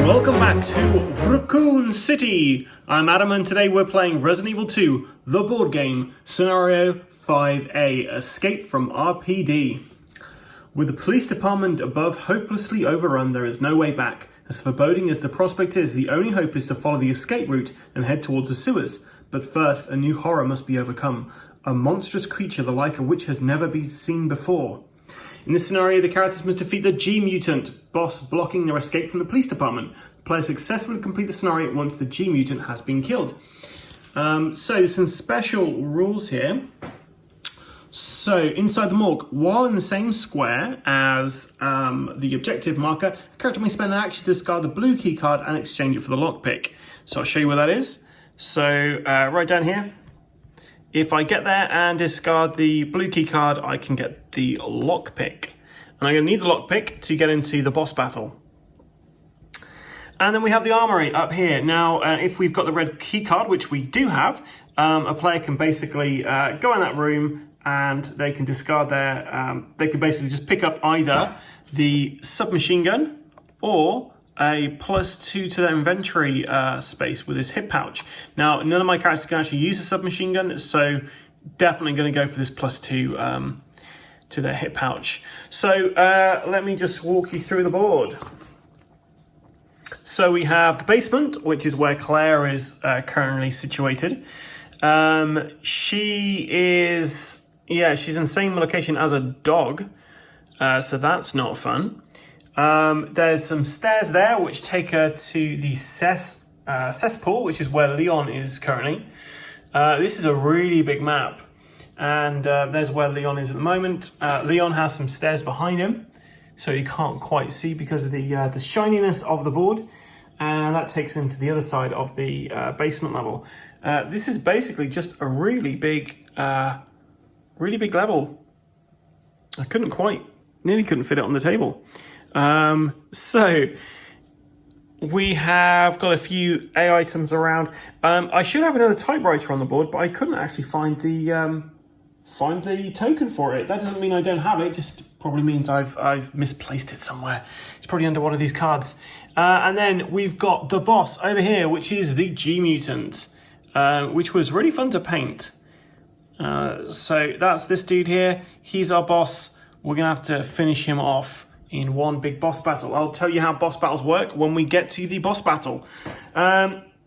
Welcome back to Raccoon City. I'm Adam and today we're playing Resident Evil 2, the board game, Scenario 5A, Escape from RPD. With the police department above hopelessly overrun, there is no way back. As foreboding as the prospect is, the only hope is to follow the escape route and head towards the sewers. But first, a new horror must be overcome. A monstrous creature the like of which has never been seen before. In this scenario, the characters must defeat the G-Mutant, boss blocking their escape from the police department. The player successfully complete the scenario once the G-Mutant has been killed. So, some special rules here. So, inside the morgue, while in the same square as the objective marker, the character may spend an action to discard the blue key card and exchange it for the lockpick. So, I'll show you where that is. So, right down here. If I get there and discard the blue key card, I can get the lockpick. And I'm going to need the lockpick to get into the boss battle. And then we have the Armory up here. Now, if we've got the red key card, which we do have, a player can basically go in that room and they can discard their... they can basically just pick up either the submachine gun or a +2 to their inventory space with his hip pouch. Now, none of my characters can actually use a submachine gun, so definitely going to go for this +2 to their hip pouch. So let me just walk you through the board. So we have the basement, which is where Claire is currently situated. She's in the same location as a dog, so that's not fun. There's some stairs there which take her to the cesspool, which is where Leon is currently. This is a really big map, and there's where Leon is at the moment. Leon has some stairs behind him, so you can't quite see because of the shininess of the board, and that takes him to the other side of the basement level. This is basically just a really big level. I nearly couldn't fit it on the table. So we have got a few A items around. I should have another typewriter on the board, but I couldn't actually find the token for it. That doesn't mean I don't have it, just probably means I've misplaced it somewhere. It's probably under one of these cards. And then we've got the boss over here, which is the G-Mutant, which was really fun to paint. So that's this dude here. He's our boss. We're gonna have to finish him off in one big boss battle. I'll tell you how boss battles work when we get to the boss battle.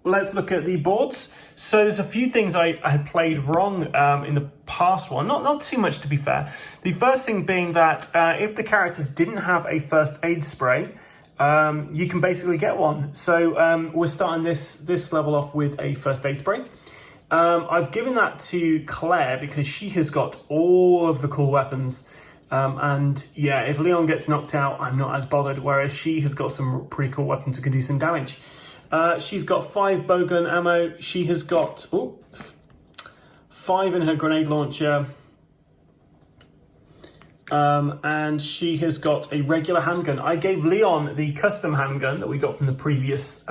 Let's look at the boards. So there's a few things I had played wrong in the past one. Not too much, to be fair. The first thing being that if the characters didn't have a first aid spray, you can basically get one. So we're starting this level off with a first aid spray. I've given that to Claire because she has got all of the cool weapons. And yeah, if Leon gets knocked out, I'm not as bothered, whereas she has got some pretty cool weapons that can do some damage. She's got 5 bowgun ammo. She has got 5 in her grenade launcher. And she has got a regular handgun. I gave Leon the custom handgun that we got from the previous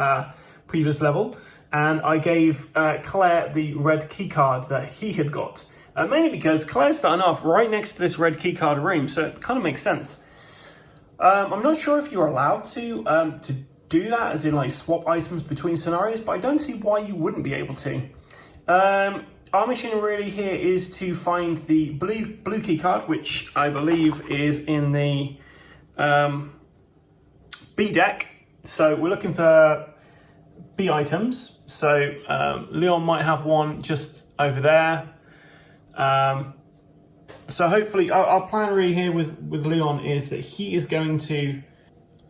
level. And I gave Claire the red keycard that he had got. Mainly because Claire's starting off right next to this red keycard room, so it kind of makes sense. I'm not sure if you're allowed to do that, as in like swap items between scenarios, but I don't see why you wouldn't be able to. Our mission really here is to find the blue keycard, which I believe is in the B deck. So we're looking for B items. So Leon might have one just over there. So hopefully our plan really here with Leon is that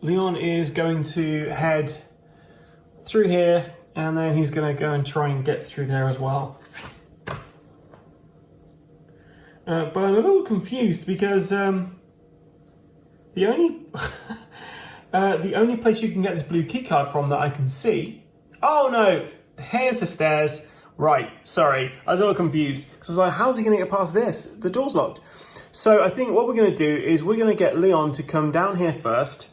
Leon is going to head through here, and then he's going to go and try and get through there as well. But I'm a little confused because the only place you can get this blue keycard from that I can see... Oh no, here's the stairs. Right, sorry, I was a little confused because I was like, how's he going to get past this? The door's locked. So I think what we're going to do is we're going to get Leon to come down here first,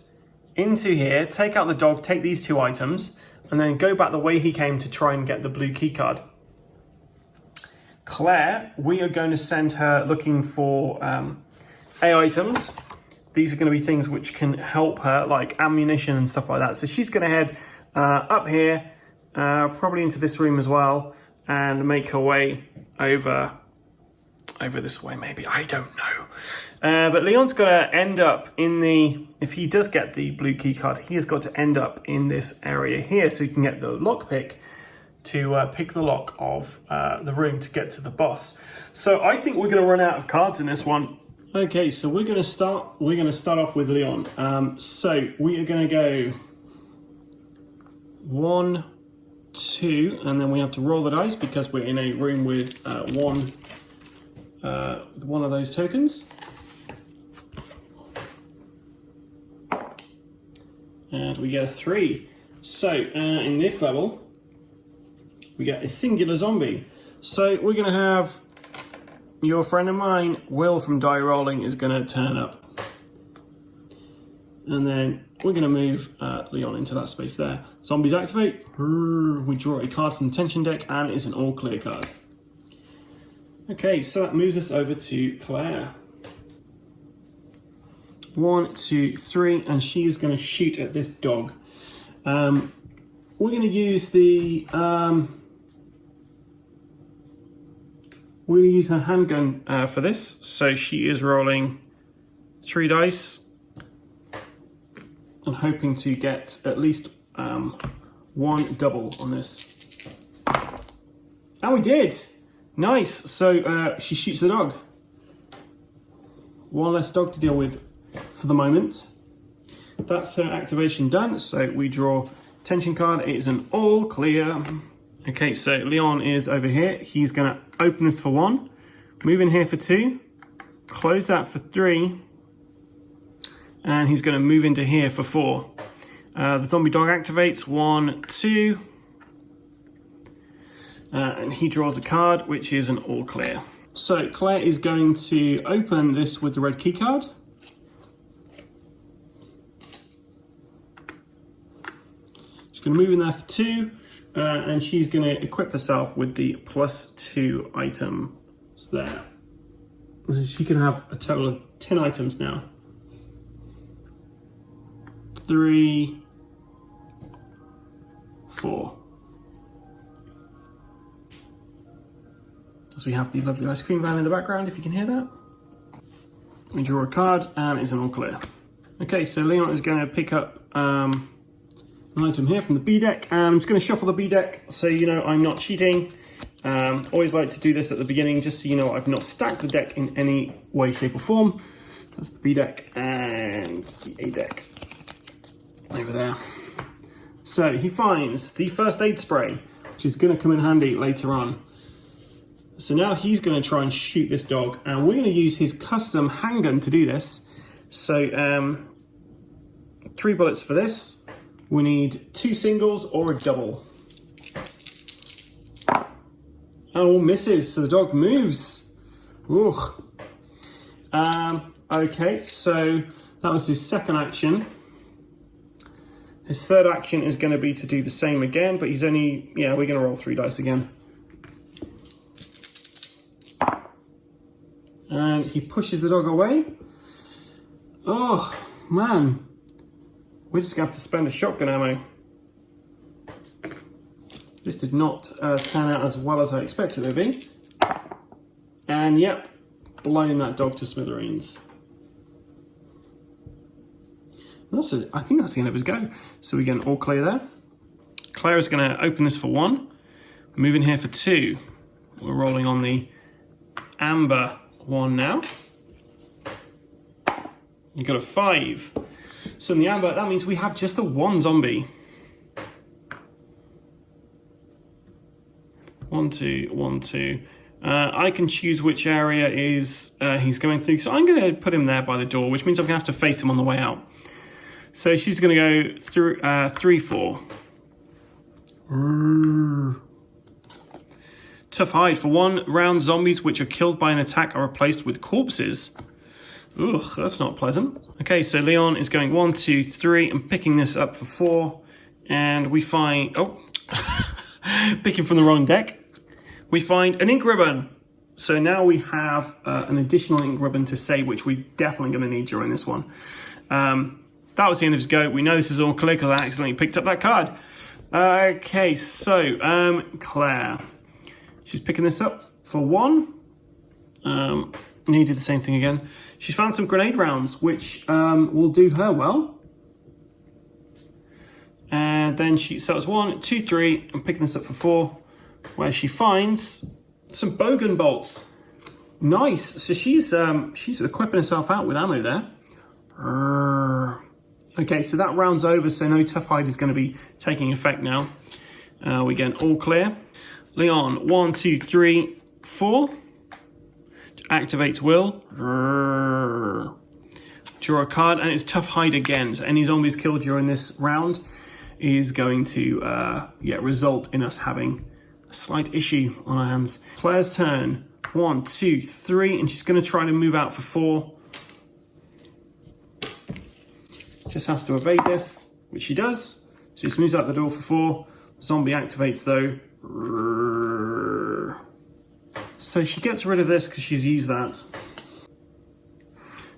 into here, take out the dog, take these 2 items, and then go back the way he came to try and get the blue key card. Claire, we are going to send her looking for A items. These are going to be things which can help her, like ammunition and stuff like that. So she's going to head up here, probably into this room as well, and make her way over this way maybe, I don't know. But Leon's got to end up in the, if he does get the blue key card, he has got to end up in this area here so he can get the lockpick to pick the lock of the room to get to the boss. So I think we're going to run out of cards in this one. Okay, so we're going to start off with Leon. So we are going to go 1, 2, and then we have to roll the dice because we're in a room with one of those tokens. And we get a 3. So in this level, we get a singular zombie. So we're going to have your friend of mine, Will from Die Rollin, is going to turn up. And then we're going to move Leon into that space there. Zombies activate. We draw a card from the tension deck, and it's an all clear card. Okay, so that moves us over to Claire. 1, 2, 3, and she is going to shoot at this dog. We're going to use the we're going to use her handgun for this. So she is rolling 3 dice and hoping to get at least 1 double on this. And we did! Nice! So she shoots the dog. 1 less dog to deal with for the moment. That's her activation done. So we draw tension card. It is an all clear. Okay, so Leon is over here. He's going to open this for 1, move in here for 2, close that for 3, and he's going to move into here for 4. The zombie dog activates 1, 2, and he draws a card, which is an all clear. So Claire is going to open this with the red key card. She's going to move in there for 2. And she's going to equip herself with the +2 items there. So she can have a total of 10 items now. 3, 4. So we have the lovely ice cream van in the background, if you can hear that. We draw a card, and it's an all clear. Okay, so Leon is going to pick up an item here from the B deck, and I'm just going to shuffle the B deck so you know I'm not cheating. Always like to do this at the beginning just so you know I've not stacked the deck in any way, shape or form. That's the B deck and the A deck over there. So he finds the first aid spray, which is going to come in handy later on. So now he's going to try and shoot this dog, and we're going to use his custom handgun to do this. So 3 bullets for this. We need 2 singles or a double. Oh, misses, so the dog moves. Ooh. Okay, so that was his second action. His third action is going to be to do the same again, but he's only, yeah, we're going to roll 3 dice again. And he pushes the dog away. Oh, man. We're just going to have to spend a shotgun ammo. This did not turn out as well as I expected it to be. And yep, blown that dog to smithereens. I think that's the end of his go. So we get an all clear there. Claire is going to open this for 1. Move in here for 2. We're rolling on the amber one now. You got a 5. So in the amber, that means we have just the 1 zombie. 1, 2, 1, 2. I can choose which area is he's going through. So I'm going to put him there by the door, which means I'm going to have to face him on the way out. So she's going to go through 3, 4. Tough hide. For 1 round, zombies which are killed by an attack are replaced with corpses. Ugh, that's not pleasant. Okay, so Leon is going 1, 2, 3 and picking this up for 4. And we find, picking from the wrong deck, we find an ink ribbon. So now we have an additional ink ribbon to save, which we're definitely going to need during this one. That was the end of his go. We know this is all clear because I accidentally picked up that card. Okay, so Claire. She's picking this up for 1. Needed the same thing again. She's found some grenade rounds, which will do her well. And then so it's 1, 2, 3. I'm picking this up for 4, where she finds some bogan bolts. Nice. So she's equipping herself out with ammo there. Okay, so that round's over. So no tough hide is going to be taking effect now. We get an all clear. Leon, 1, 2, 3, 4. Activates will. Draw a card, and it's tough hide again. So any zombies killed during this round is going to result in us having a slight issue on our hands. Claire's turn. 1, 2, 3, and she's going to try to move out for 4. Just has to evade this, which she does. So she moves out the door for 4. Zombie activates though. So she gets rid of this because she's used that. So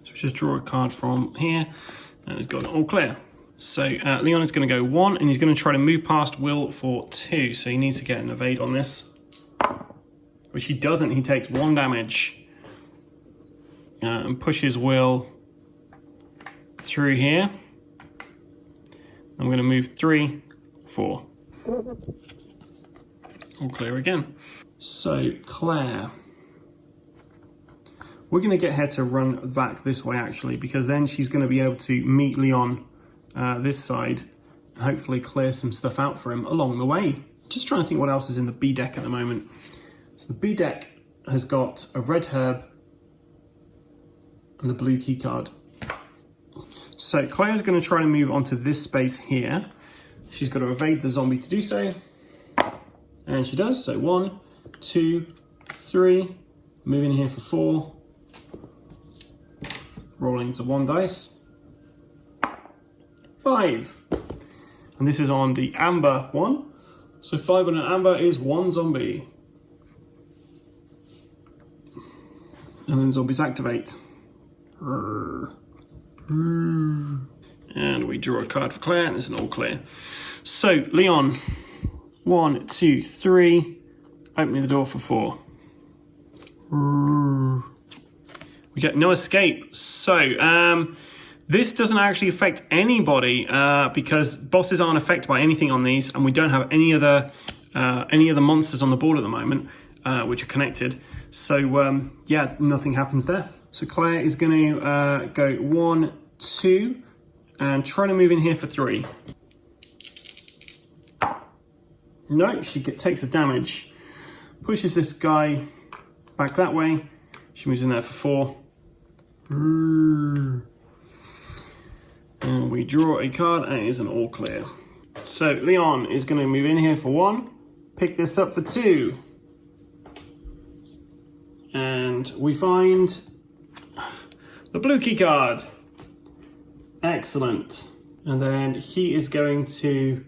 we just draw a card from here, and it's got an all clear. So Leon is going to go 1, and he's going to try to move past Will for 2. So he needs to get an evade on this, which he doesn't. He takes 1 damage and pushes Will through here. I'm going to move 3, 4. All clear again. So Claire, we're going to get her to run back this way actually, because then she's going to be able to meet Leon this side and hopefully clear some stuff out for him along the way. Just trying to think what else is in the B deck at the moment. So the B deck has got a red herb and the blue key card. So Claire's going to try to move onto this space here. She's got to evade the zombie to do so. And she does. So 1, 2, 3. Moving here for 4. Rolling to 1 dice. 5. And this is on the amber one. So 5 on an amber is 1 zombie. And then zombies activate. And we draw a card for Claire, and it's an all clear. So Leon, 1, 2, 3, opening the door for 4. We get no escape. So this doesn't actually affect anybody because bosses aren't affected by anything on these, and we don't have any other monsters on the board at the moment which are connected. So yeah, nothing happens there. So Claire is going to go 1, 2, and try to move in here for 3. No, she takes a damage. Pushes this guy back that way. She moves in there for 4. And we draw a card, and it is an all clear. So Leon is going to move in here for 1. Pick this up for 2. And we find the blue key card. Excellent. And then he is going to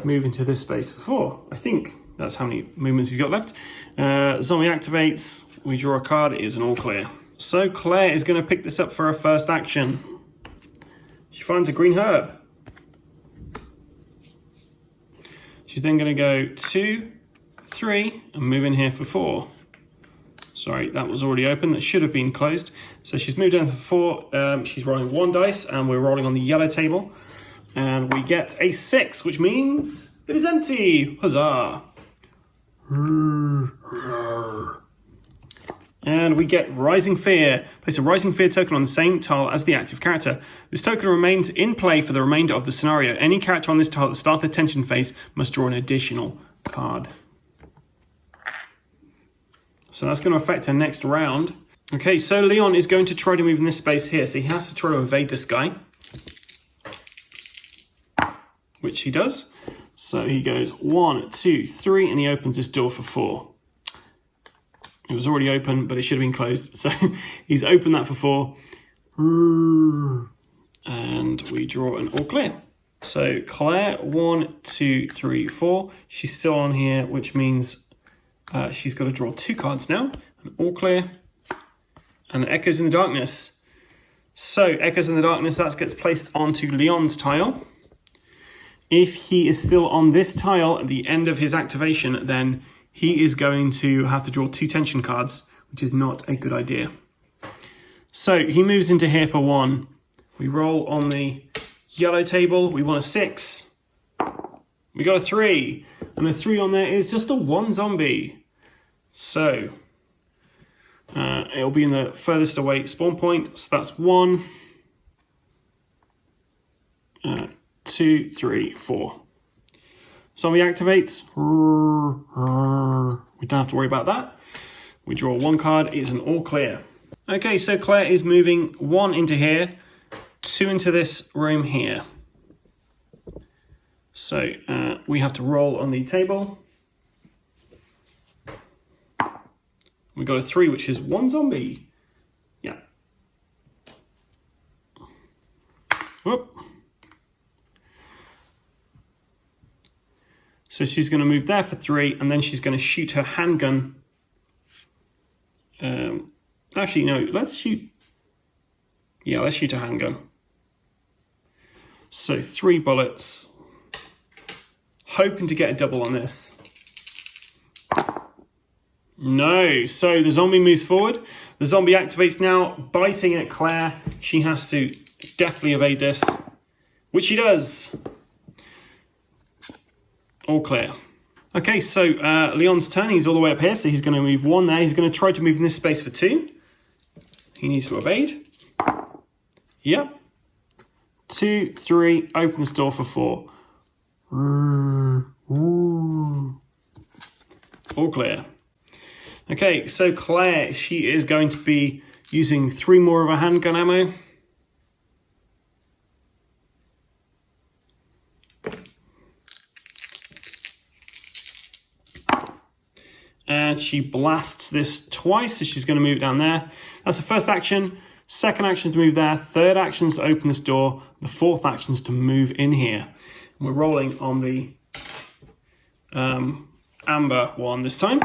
move into this space for 4. I think that's how many movements he's got left. Zombie activates. We draw a card. It is an all clear. So Claire is going to pick this up for her first action. She finds a green herb. She's then going to go 2, 3, and move in here for 4. Sorry, that was already open. That should have been closed. So she's moved in for 4. She's rolling 1 dice, and we're rolling on the yellow table. And we get a 6, which means it is empty. Huzzah. And we get Rising Fear. Place a Rising Fear token on the same tile as the active character. This token remains in play for the remainder of the scenario. Any character on this tile at the start of the tension phase must draw an additional card. So that's going to affect her next round. Okay, so Leon is going to try to move in this space here. So he has to try to evade this guy, which he does. So he goes 1, 2, 3, and he opens this door for 4. It was already open, but it should have been closed. So he's opened that for 4. And we draw an all clear. So Claire, 1, 2, 3, 4. She's still on here, which means she's got to draw 2 cards now. And all clear. And Echoes in the Darkness. So Echoes in the Darkness, that gets placed onto Leon's tile. If he is still on this tile at the end of his activation, then he is going to have to draw 2 tension cards, which is not a good idea. So he moves into here for 1. We roll on the yellow table. We want a 6. We got a 3. And the 3 on there is just a 1 zombie. So it'll be in the furthest away spawn point. So that's 1, 2, 3, 4. Zombie activates. We don't have to worry about that. We draw 1 card. It's an all clear. Okay, so Claire is moving 1 into here, 2 into this room here. So we have to roll on the table. We got a 3, which is 1 zombie. Yeah. Whoop. So she's going to move there for 3, and then she's going to shoot her handgun. Actually, no, let's shoot. Yeah, let's shoot a handgun. So 3 bullets. Hoping to get a double on this. No, so the zombie moves forward. The zombie activates now, biting at Claire. She has to definitely evade this, which she does. All clear. Okay, so Leon's turn. He's all the way up here, so he's going to move 1 there. He's going to try to move in this space for 2. He needs to evade. Yep. 2, 3, open this door for 4. All clear. Okay, so Claire, she is going to be using 3 more of her handgun ammo. And she blasts this twice, so she's going to move it down there. That's the first action. Second action is to move there. Third action is to open this door. The fourth action is to move in here. And we're rolling on the amber one this time.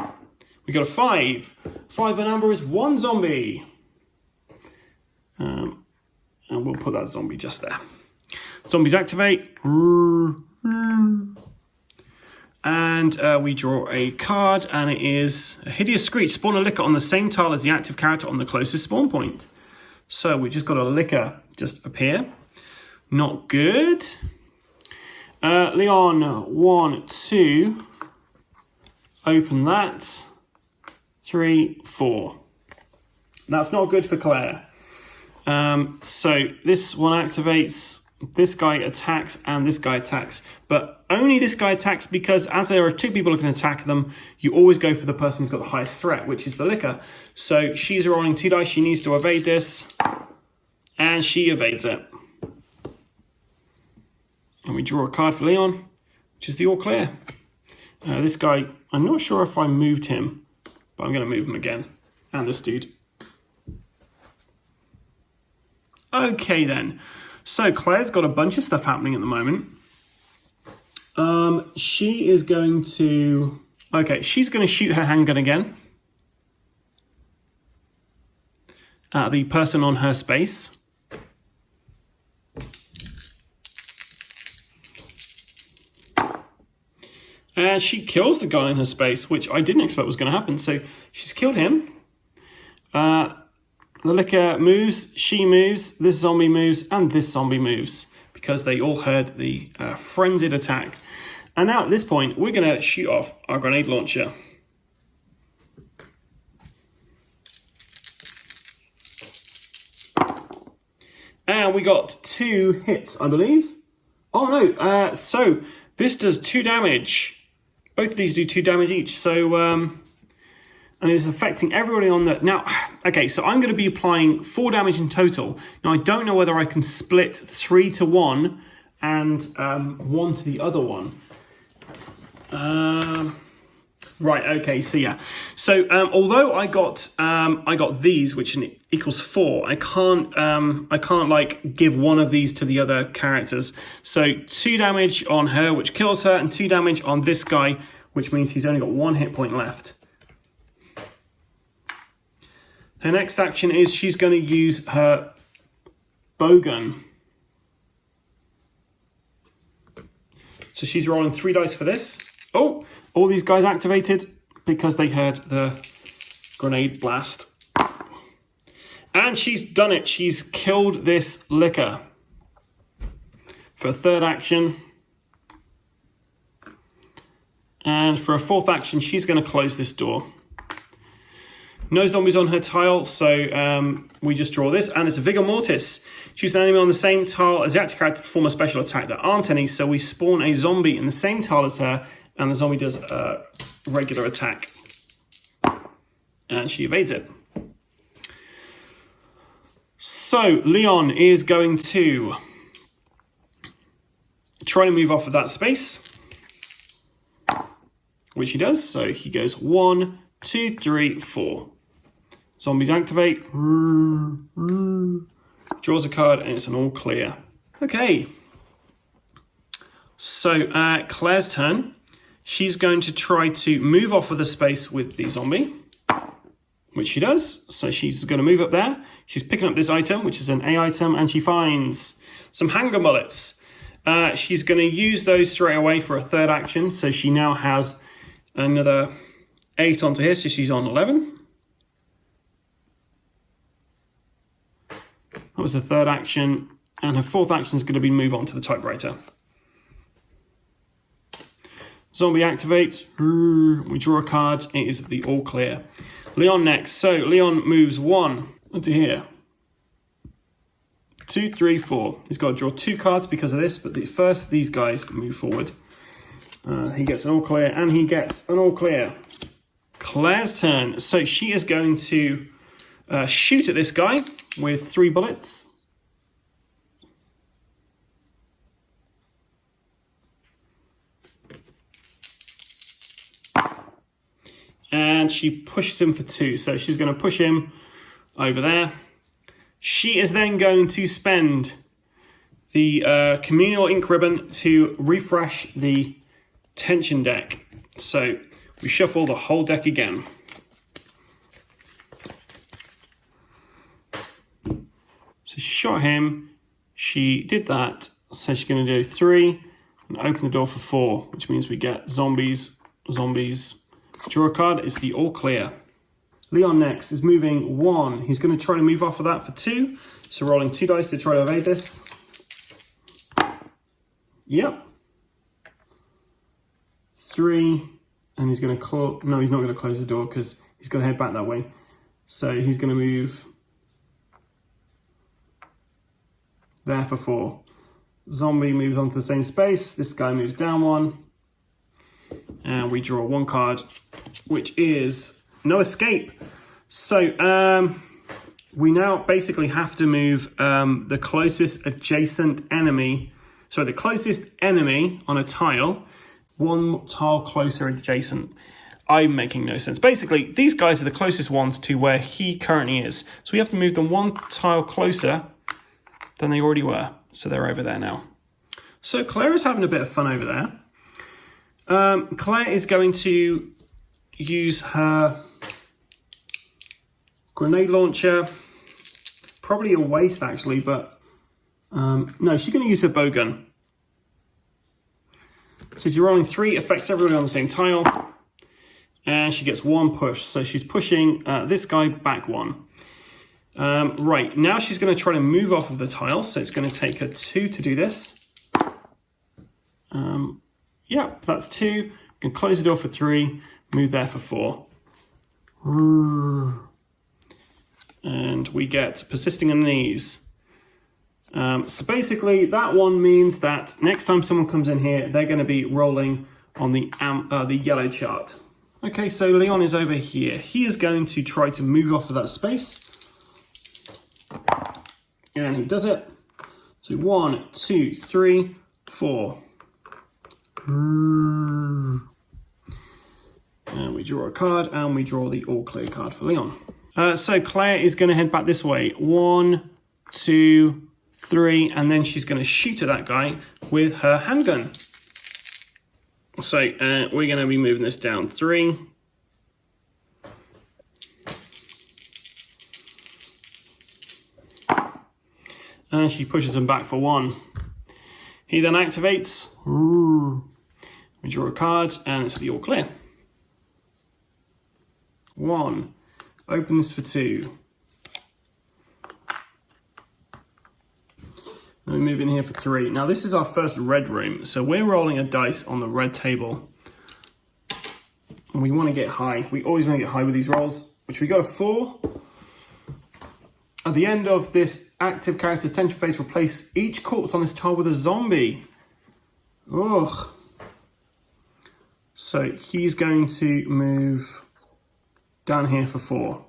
We got a 5. 5 and amber is 1 zombie. And we'll put that zombie just there. Zombies activate. And we draw a card, and it is a Hideous Screech. Spawn a licker on the same tile as the active character on the closest spawn point. So we just got a licker just appear. Not good. Leon, 1, 2. Open that. 3, 4. That's not good for Claire. So this one activates. This guy attacks and this guy attacks, but only this guy attacks because as there are 2 people who can attack them, you always go for the person who's got the highest threat, which is the licker. So she's rolling 2 dice. She needs to evade this, and she evades it. And we draw a card for Leon, which is the all clear. This guy, I'm not sure if I moved him, but I'm going to move him again. And this dude. Okay then. So Claire's got a bunch of stuff happening at the moment. She is going to... Okay, she's going to shoot her handgun again at the person on her space. And she kills the guy in her space, which I didn't expect was going to happen. So she's killed him. The licker moves, she moves, this zombie moves, and this zombie moves because they all heard the frenzied attack. And now at this point, we're going to shoot off our grenade launcher. And we got 2 hits, I believe. Oh no, so this does 2 damage. Both of these do 2 damage each, so... and it's affecting everybody on the... Now, okay, so I'm going to be applying 4 damage in total. Now, I don't know whether I can split 3 to 1 and 1 to the other one. Right. Okay. So yeah. So although I got these, which equals 4, I can't like give one of these to the other characters. So 2 damage on her, which kills her, and 2 damage on this guy, which means he's only got 1 hit point left. Her next action is she's going to use her bowgun. So she's rolling 3 dice for this. Oh, all these guys activated because they heard the grenade blast. And she's done it. She's killed this licker. For a 3rd action. And for a 4th action, she's going to close this door. No zombies on her tile, so we just draw this. And it's a Vigor Mortis. Choose an enemy on the same tile as the active character to perform a special attack. There aren't any, so we spawn a zombie in the same tile as her, and the zombie does a regular attack. And she evades it. So Leon is going to try to move off of that space, which he does. So he goes 1, 2, 3, 4. Zombies activate. Draws a card, and it's an all clear. Okay. So Claire's turn. She's going to try to move off of the space with the zombie, which she does. So she's going to move up there. She's picking up this item, which is an A item, and she finds some hanger bullets. She's going to use those straight away for a 3rd action. So she now has another 8 onto here, so she's on 11. That was the 3rd action, and her 4th action is going to be move on to the typewriter. Zombie activates. We draw a card. It is the all clear. Leon next. So Leon moves 1 onto here. 2, 3, 4. He's got to draw 2 cards because of this, but first these guys move forward. He gets an all clear, and he gets an all clear. Claire's turn. So she is going to shoot at this guy with 3 bullets. And she pushes him for 2. So she's going to push him over there. She is then going to spend the communal ink ribbon to refresh the tension deck. So we shuffle the whole deck again. So she shot him. She did that. So she's going to do 3 and open the door for 4, which means we get zombies. Draw a card. It's the all clear. Leon next is moving 1. He's going to try to move off of that for 2. So rolling 2 dice to try to evade this. Yep. 3. And he's going to close. No, he's not going to close the door because he's going to head back that way. So he's going to move there for 4. Zombie moves onto the same space. This guy moves down 1. And we draw 1 card, which is no escape. So we now basically have to move the closest adjacent enemy. So the closest enemy on a tile, 1 tile closer adjacent. I'm making no sense. Basically, these guys are the closest ones to where he currently is. So we have to move them 1 tile closer than they already were. So they're over there now. So Claire is having a bit of fun over there. Claire is going to use her grenade launcher. Probably a waste, actually, but no, she's going to use her bowgun. So she's rolling 3, affects everybody on the same tile. And she gets 1 push. So she's pushing this guy back 1. Right, now she's going to try to move off of the tile. So it's going to take her 2 to do this. Yeah, that's 2. You can close the door for 3, move there for 4. And we get persisting unease. So basically, that one means that next time someone comes in here, they're going to be rolling on the yellow chart. Okay, so Leon is over here. He is going to try to move off of that space. And he does it. So 1, 2, 3, 4. And we draw a card, and we draw the all clear card for Leon. So Claire is going to head back this way. 1, 2, 3, and then she's going to shoot at that guy with her handgun. So we're going to be moving this down 3. And she pushes him back for 1. He then activates. We draw a card, and it's the all clear. 1. Open this for 2. Then we move in here for 3. Now this is our first red room, so we're rolling a dice on the red table. And we want to get high. We always want to get high with these rolls, which we got a 4. At the end of this active character's tension phase, replace each corpse on this tile with a zombie. Ugh. So he's going to move down here for 4.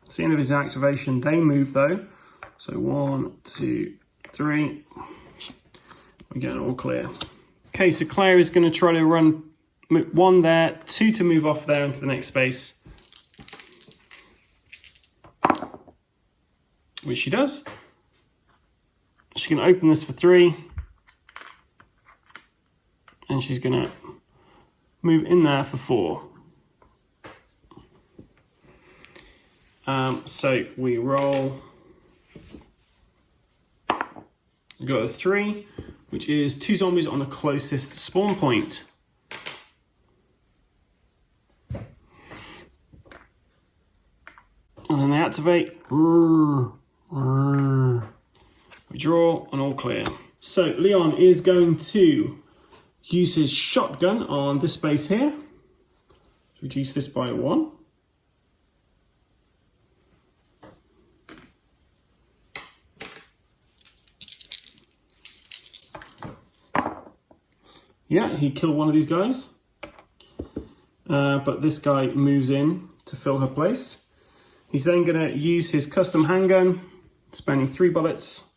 It's the end of his activation. They move though. So 1, 2, 3. We get an all clear. Okay, so Claire is going to try to run 1 there, 2 to move off there into the next space. Which she does. She's going to open this for 3. And she's going to move in there for 4. So we roll. We got a 3, which is 2 zombies on the closest spawn point. And then they activate. We draw an all clear. So Leon is going to use his shotgun on this space here. Reduce this by 1. Yeah, he killed one of these guys. But this guy moves in to fill her place. He's then going to use his custom handgun, spending 3 bullets.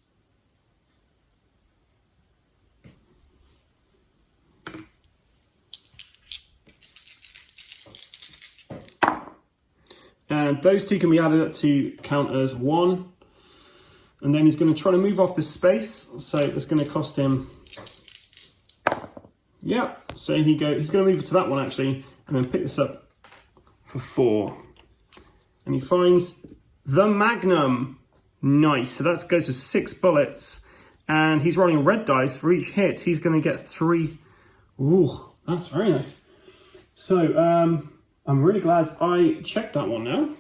And those 2 can be added up to count as 1. And then he's going to try to move off this space. So it's going to cost him... Yeah, so he's going to move it to that one actually, and then pick this up for 4. And he finds the Magnum. Nice, so that goes to 6 bullets. And he's rolling red dice. For each hit, he's going to get 3. Ooh, that's very nice. So I'm really glad I checked that one now.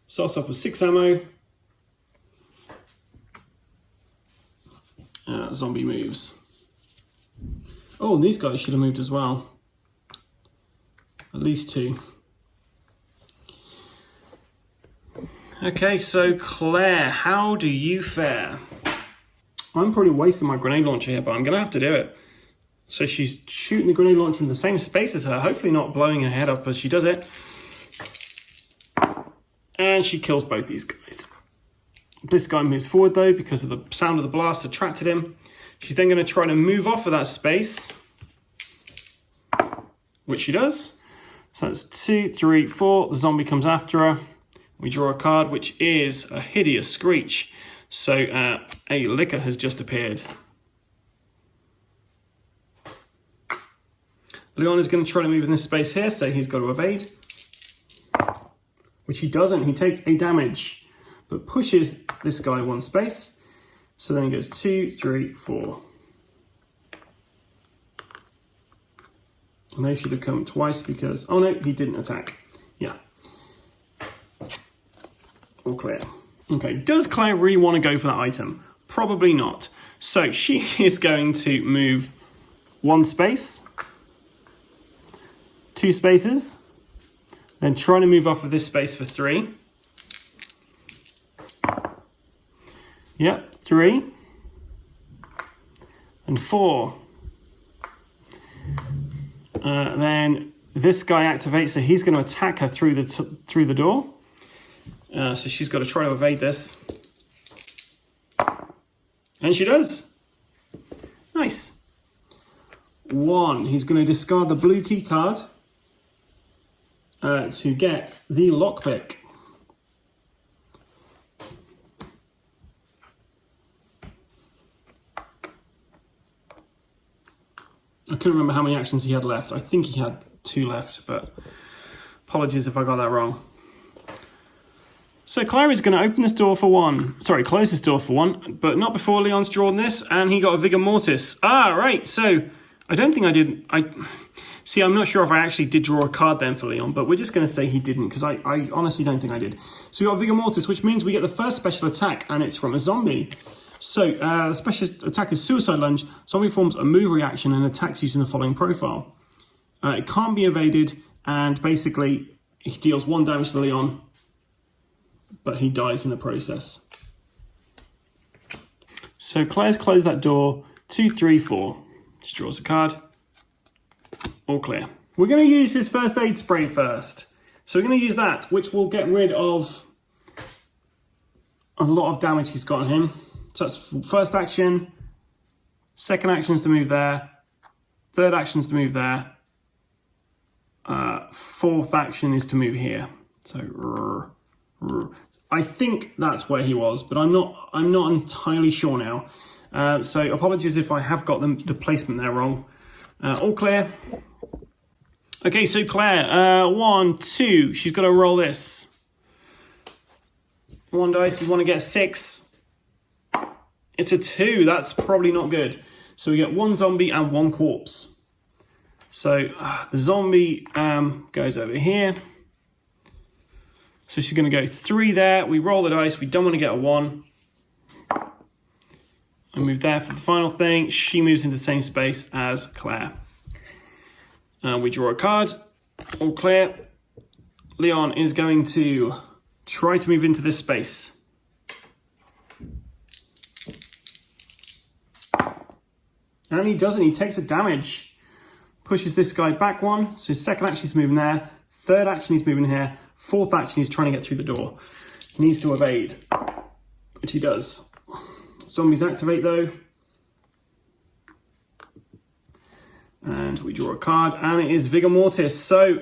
Starts off with 6 ammo. Zombie moves. Oh, and these guys should have moved as well. At least 2. Okay, so Claire, how do you fare? I'm probably wasting my grenade launcher here, but I'm going to have to do it. So she's shooting the grenade launcher in the same space as her, hopefully not blowing her head up as she does it. And she kills both these guys. This guy moves forward though, because of the sound of the blast attracted him. She's then going to try to move off of that space, which she does. So that's 2, 3, 4. The zombie comes after her. We draw a card, which is a hideous screech. So a liquor has just appeared. Leon is going to try to move in this space here, so he's got to evade. Which he doesn't. He takes a damage, but pushes this guy 1 space. So then he goes 2, 3, 4. And they should have come twice because... Oh no, he didn't attack. Yeah. All clear. Okay, does Claire really want to go for that item? Probably not. So she is going to move 1 space. 2 spaces. Then trying to move off of this space for 3. Yep, 3 and 4. Then this guy activates, so he's going to attack her through the door. So she's got to try to evade this. And she does. Nice. 1. He's going to discard the blue key card to get the lockpick. I couldn't remember how many actions he had left. I think he had 2 left, but apologies if I got that wrong. So Claire is going to open this door for 1. Sorry, close this door for 1, but not before Leon's drawn this, and he got a Vigor Mortis. Ah, right, so I don't think I did. See, I'm not sure if I actually did draw a card then for Leon, but we're just going to say he didn't, because I honestly don't think I did. So we got Vigor Mortis, which means we get the first special attack, and it's from a zombie. So the special attack is Suicide Lunge. Zombie forms a move reaction and attacks using the following profile. It can't be evaded, and basically he deals 1 damage to Leon, but he dies in the process. So Claire's closed that door. 2, 3, 4. She draws a card. All clear. We're going to use his first aid spray first. So we're going to use that, which will get rid of a lot of damage he's got on him. So that's first action. Second action is to move there. Third action is to move there. Fourth action is to move here. So I think that's where he was, but I'm not entirely sure now. So apologies if I have got the placement there wrong. All clear. Okay, so Claire, 1, 2. She's got to roll this. 1 dice. You want to get 6. It's a 2. That's probably not good. So we get 1 zombie and 1 corpse. So the zombie goes over here. So she's going to go 3 there. We roll the dice. We don't want to get a 1. I move there for the final thing. She moves into the same space as Claire. We draw a card. All clear. Leon is going to try to move into this space. And he doesn't. He takes a damage. Pushes this guy back 1. So his second action is moving there. Third action he's moving here. Fourth action he's trying to get through the door. He needs to evade, which he does. Zombies activate though. And we draw a card, and it is Vigor Mortis. So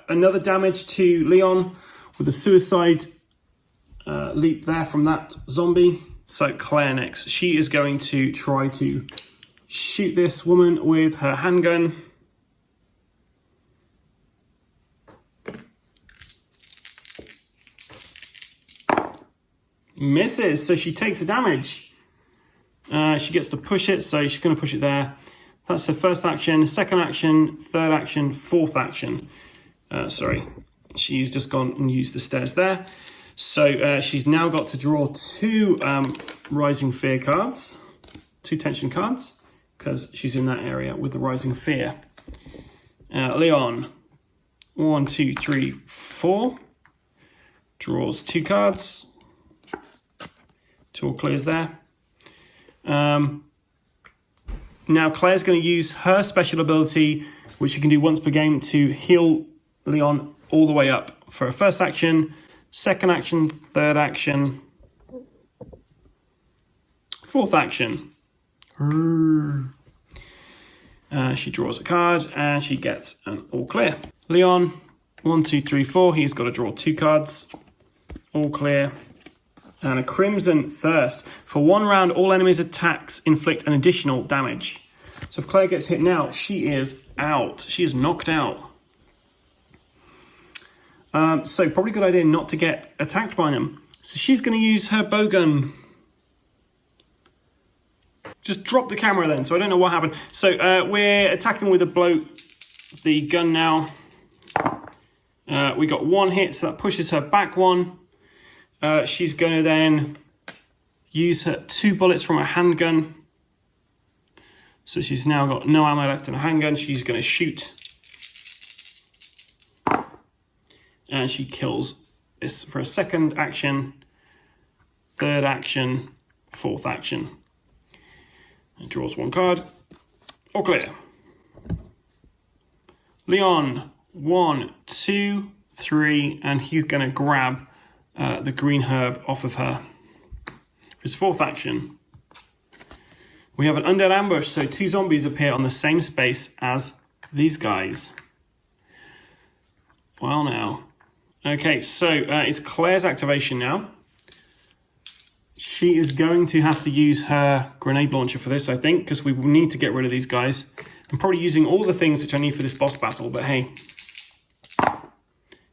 another damage to Leon with a suicide leap there from that zombie. So Claire next. She is going to try to shoot this woman with her handgun. Misses, so she takes the damage. She gets to push it, so she's going to push it there. That's her first action, second action, third action, fourth action. Sorry, she's just gone and used the stairs there. So she's now got to draw 2 Rising Fear cards, 2 tension cards, because she's in that area with the Rising Fear. Leon, 1, 2, 3, 4. Draws 2 cards. 2 all clears there. Now Claire's going to use her special ability, which she can do once per game, to heal Leon all the way up for a first action, second action, third action, fourth action. She draws a card and she gets an all clear. Leon, 1, 2, 3, 4. He's got to draw 2 cards. All clear. And a Crimson Thirst. For 1 round, all enemies' attacks inflict an additional damage. So if Claire gets hit now, she is out. She is knocked out. So probably a good idea not to get attacked by them. So she's going to use her bowgun. Just drop the camera then, so I don't know what happened. So we're attacking with the gun now. We got 1 hit, so that pushes her back 1. She's going to then use her 2 bullets from her handgun. So she's now got no ammo left in her handgun. She's going to shoot. And she kills this for a second action, third action, fourth action. And draws 1 card. All clear. Leon, 1, 2, 3, and he's going to grab the green herb off of her. His fourth action. We have an undead ambush, so 2 zombies appear on the same space as these guys. Well now. Okay, so it's Claire's activation now. She is going to have to use her grenade launcher for this, I think, because we will need to get rid of these guys. I'm probably using all the things which I need for this boss battle, but hey.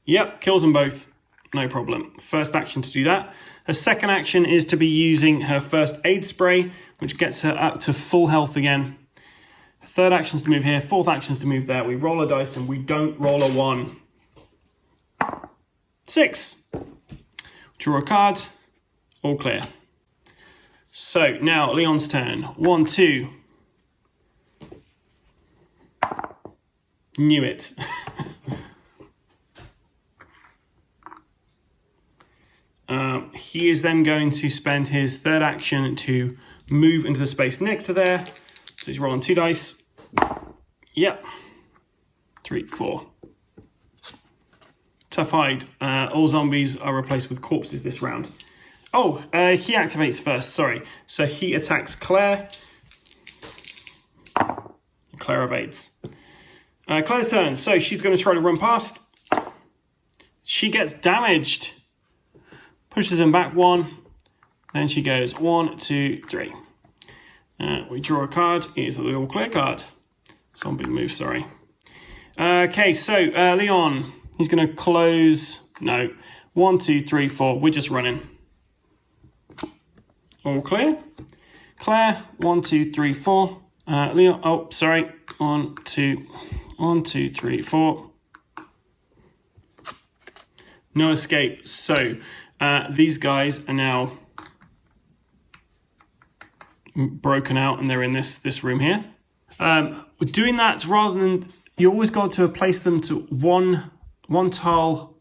Yep, kills them both. No problem. First action to do that. Her second action is to be using her first aid spray, which gets her up to full health again. Third action is to move here. Fourth action is to move there. We roll a dice and we don't roll a 1. 6. Draw a card. All clear. So now Leon's turn. 1, 2. Knew it. He is then going to spend his third action to move into the space next to there. So he's rolling 2 dice. Yep. 3, 4. Tough hide. All zombies are replaced with corpses this round. Oh, he activates first, sorry. So he attacks Claire. Claire evades. Claire's turn. So she's going to try to run past. She gets damaged. Pushes him back 1. Then she goes 1, 2, 3. We draw a card. It's a little clear card. Zombie move, sorry. Okay, so Leon, he's going to close. No. 1, 2, 3, 4. We're just running. All clear. Claire, 1, 2, 3, 4. Leon, oh, sorry. 1, 2, 3, 4. No escape. So these guys are now broken out and they're in this room here. Doing that rather than, you always got to place them to one tile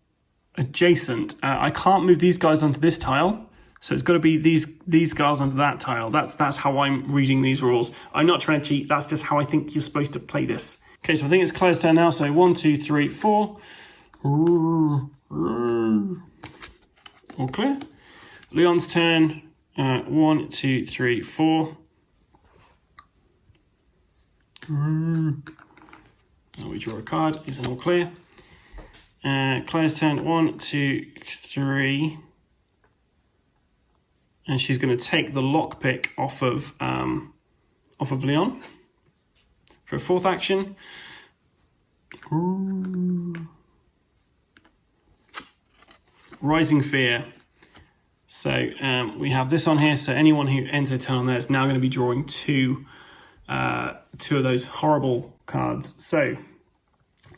adjacent. I can't move these guys onto this tile. So it's got to be these guys onto that tile. That's how I'm reading these rules. I'm not trying to cheat. That's just how I think you're supposed to play this. Okay, so I think it's Claire's turn now. So 1, 2, 3, 4. All clear. Leon's turn. 1, 2, 3, 4. Now we draw a card. It's an all clear. Claire's turn. 1, 2, 3. And she's going to take the lockpick off of Leon for a fourth action. Rising Fear. So we have this on here. So anyone who ends their turn on there is now going to be drawing two of those horrible cards. So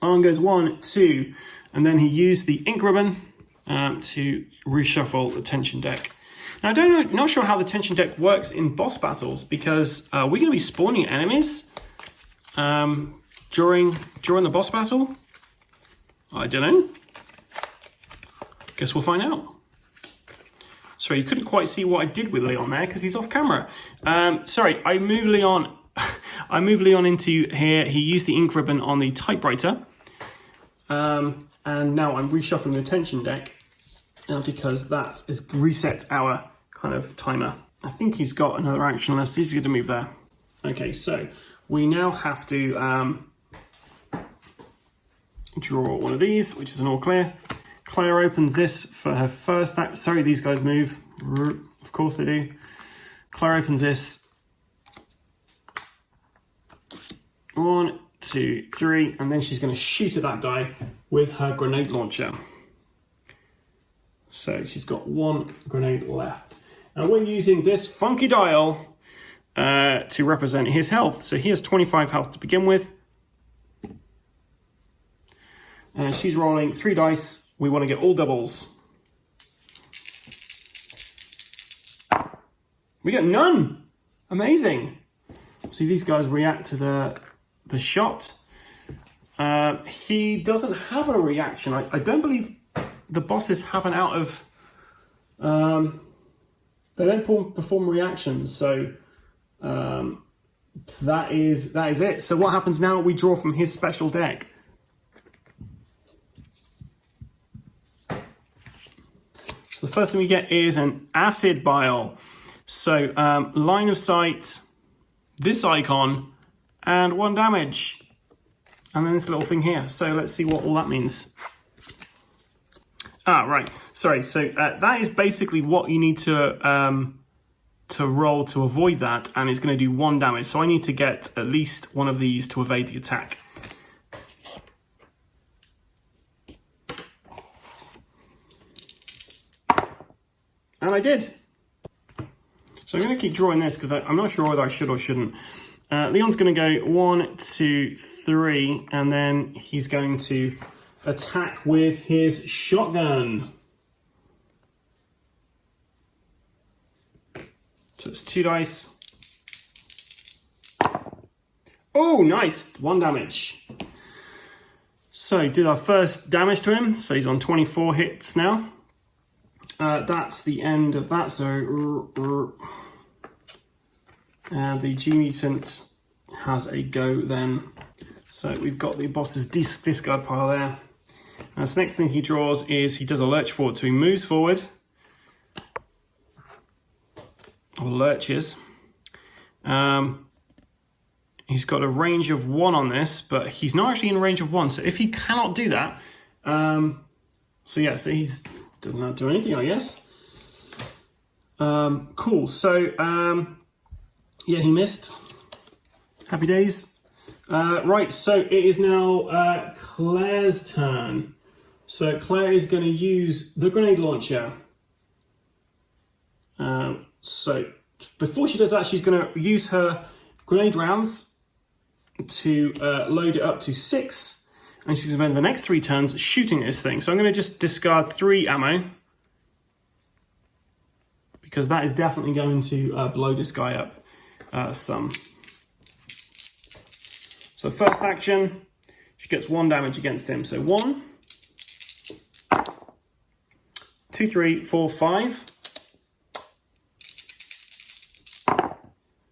on goes 1, 2, and then he used the ink ribbon to reshuffle the tension deck. Now, not sure how the tension deck works in boss battles because we're going to be spawning enemies during the boss battle. I don't know. Guess we'll find out. Sorry, you couldn't quite see what I did with Leon there because he's off camera. Sorry, I moved Leon. I moved Leon into here. He used the ink ribbon on the typewriter, and now I'm reshuffling the tension deck because that is reset our kind of timer. I think he's got another action left. So he's going to move there. Okay, so we now have to draw one of these, which is an all clear. Claire opens this for her first act. Sorry, these guys move. Of course they do. Claire opens this. 1, 2, 3, and then she's going to shoot at that guy with her grenade launcher. So she's got 1 grenade left. And we're using this funky dial to represent his health. So he has 25 health to begin with. And she's rolling 3 dice. We want to get all doubles. We get none. Amazing. See, these guys react to the shot. He doesn't have a reaction. I don't believe the bosses have an out of... they don't perform reactions, so that is it. So what happens now? We draw from his special deck. So the first thing we get is an acid bile. So line of sight this icon, and 1 damage. And then this little thing here. So let's see what all that means. Ah, right. Sorry. So that is basically what you need to roll to avoid that, and it's going to do 1 damage. So I need to get at least one of these to evade the attack. And I did. So I'm going to keep drawing this because I'm not sure whether I should or shouldn't. Leon's going to go 1, 2, 3, and then he's going to attack with his shotgun. So it's 2 dice. Oh, nice. 1 damage. So did our first damage to him. So he's on 24 hits now. That's the end of that. So the G-Mutant has a go then. So we've got the boss's discard pile there. And so the next thing he draws is he does a lurch forward. So he moves forward. Or lurches. He's got a range of 1 on this, but he's not actually in range of 1. So if he cannot do that, so he's doesn't do anything, I guess. Cool. So yeah, he missed. Happy days. Right. So it is now Claire's turn. So Claire is going to use the grenade launcher. So before she does that, she's going to use her grenade rounds to load it up to 6. And she's going to spend the next 3 turns shooting this thing. So I'm going to just discard 3 ammo. Because that is definitely going to blow this guy up some. So first action, she gets 1 damage against him. So 1, 2, 3, 4, 5.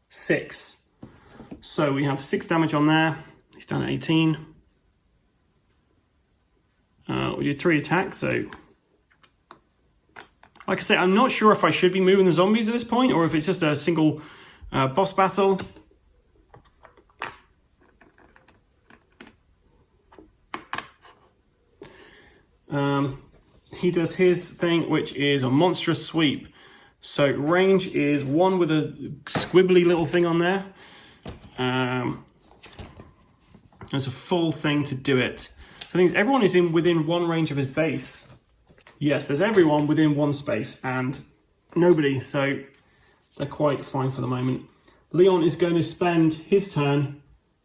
6. So we have 6 damage on there. He's down at 18. We did 3 attacks, so like I say, I'm not sure if I should be moving the zombies at this point or if it's just a single boss battle. He does his thing, which is a monstrous sweep. So range is 1 with a squibbly little thing on there. There's a full thing to do it. The thing is, everyone is within 1 range of his base. Yes, there's everyone within 1 space and nobody, so they're quite fine for the moment. Leon is going to spend his turn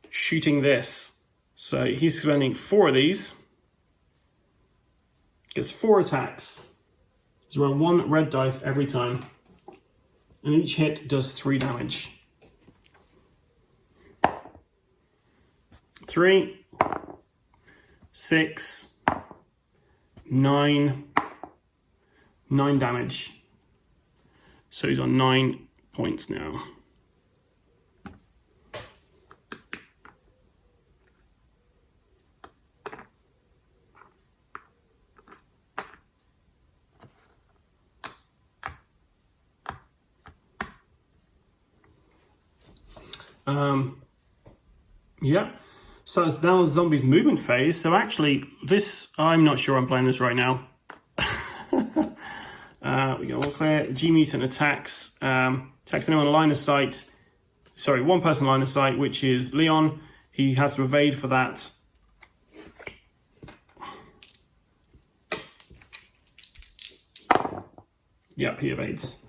shooting this. So he's spending 4 of these. Gets 4 attacks. He's rolling 1 red dice every time. And each hit does 3 damage. 3, 6, 9 damage. So he's on 9 points now. Yeah. So it's now the zombies movement phase. So actually, this, I'm not sure I'm playing this right now. We got all clear. G-Mutant attacks. Attacks anyone line of sight. Sorry, 1 person line of sight, which is Leon. He has to evade for that. Yep, he evades.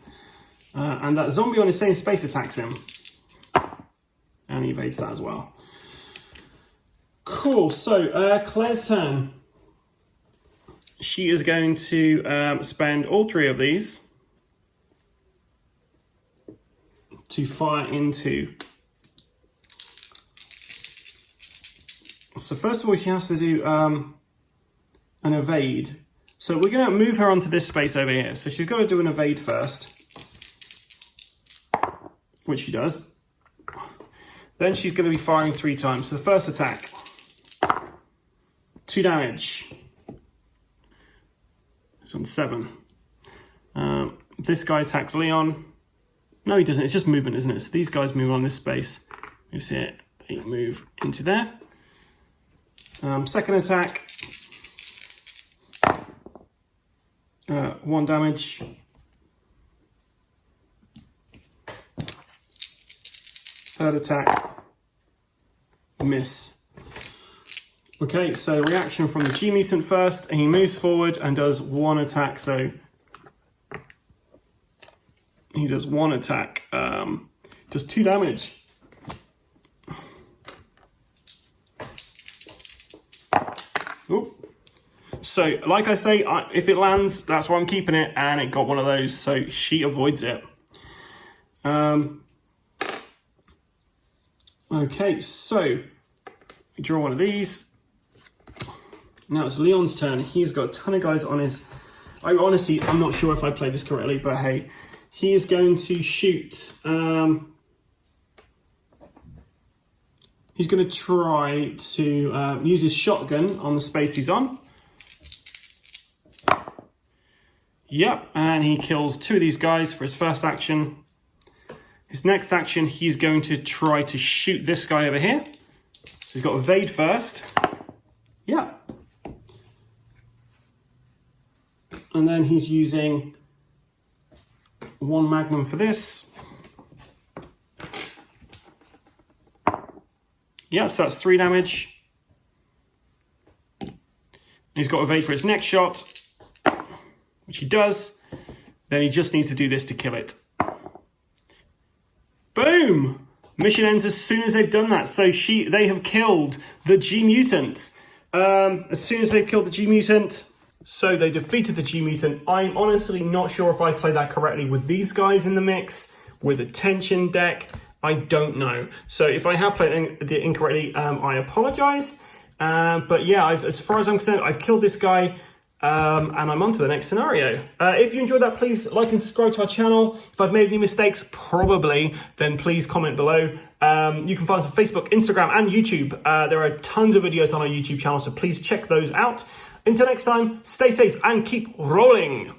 And that zombie on his same space attacks him. And he evades that as well. Cool, so Claire's turn. She is going to spend all 3 of these to fire into. So first of all, she has to do an evade. So we're going to move her onto this space over here. So she's got to do an evade first, which she does. Then she's going to be firing 3 times. So the first attack, 2 damage. It's on 7. This guy attacks Leon. No, he doesn't. It's just movement, isn't it? So these guys move on this space. You see it. They move into there. Second attack. 1 damage. Third attack. Miss. Okay, so reaction from the G-Mutant first, and he moves forward and does 1 attack, so he does 1 attack, does 2 damage. Oop. So, like I say, if it lands, that's why I'm keeping it, and it got one of those, so she avoids it. Okay, so we draw one of these. Now it's Leon's turn. He's got a ton of guys on his... I'm not sure if I played this correctly, but hey, he is going to shoot... he's going to try to use his shotgun on the space he's on. Yep, and he kills 2 of these guys for his first action. His next action, he's going to try to shoot this guy over here. So he's got to evade first. Yeah. And then he's using 1 magnum for this. Yeah, so that's 3 damage. He's got to evade for his next shot, which he does. Then he just needs to do this to kill it. Boom! Mission ends as soon as they've done that. So they have killed the G-Mutant. As soon as they've killed the G-Mutant, so they defeated the G-Mutant. I'm honestly not sure if I played that correctly with these guys in the mix, with a tension deck. I don't know. So if I have played it incorrectly, I apologize. But yeah, as far as I'm concerned, I've killed this guy. And I'm on to the next scenario. If you enjoyed that, please like and subscribe to our channel. If I've made any mistakes, probably, then please comment below. You can find us on Facebook, Instagram, and YouTube. There are tons of videos on our YouTube channel, so please check those out. Until next time, stay safe and keep rolling.